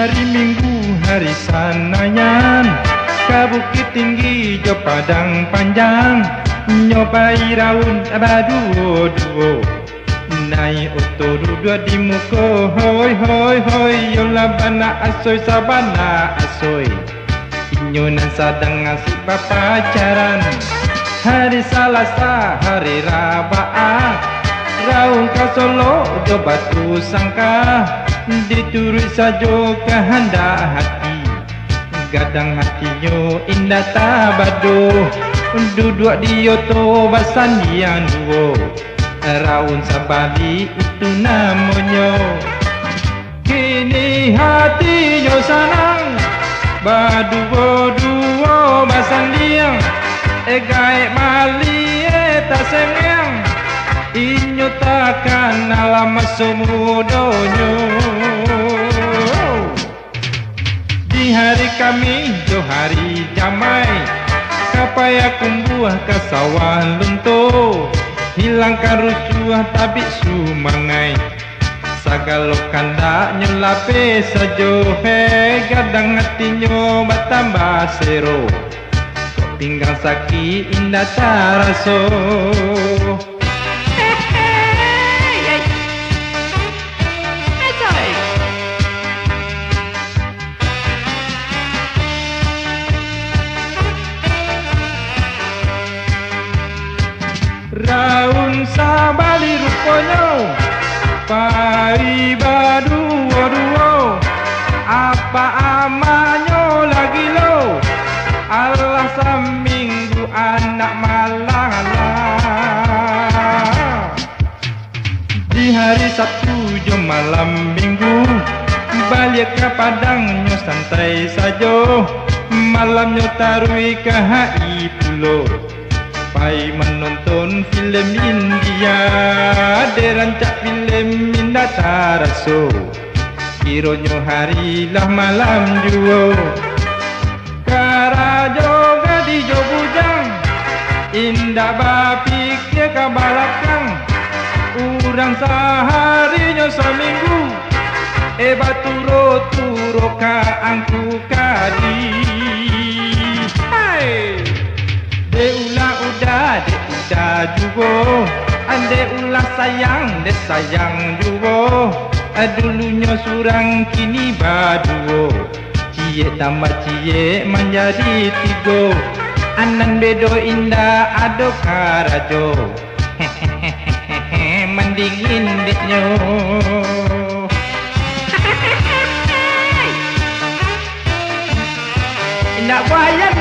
hari Minggu hari sanayan ke Bukit Tinggi jo Padang Panjang nyobai raun abaduo-duo naik oto dua di muka hoi hoi hoi yola bana asoy sabana asoy inyonan sadang ngasih pacaran hari Salasa hari Rabaa raung ka Solo jo Batu Sangka diturut sajo kehendak hati gadang hatinya indah tabado duduk di oto basandian duo raun sabali itu namanya kini hatinya senang baduo-duo basandian gaib mali tak sengang inyo takkan alam semudonyo di hari kami jo hari damai kapaya kumbuah ke sawah lunto hilangkan rusuh tabik sumangai sagalo kandak nyelape sajo gadang hatinya bertambah sero kok pinggang sakit indah taraso raun sabali rupanya pai baduo-duo apa amanyo lagi lo Allah seminggu anak malala di hari Sabtu jo malam Minggu balik ke Padang nyo santai sajo malamnya tarui ke HI Pulau pai menonton film India derancak film indah taraso kironyo hari lah malam juo karajo gadi jo bujang indah bapik dia ke balakang urang seharinya seminggu baturo-turo ka angku kadi hai de ulah udah jugo ande ulah sayang de sayang jugo dulunya surang kini baduo cie tambah cie menjadi tigo anan bedo indah ado karajo hehehe mendingin deknyo indah bayang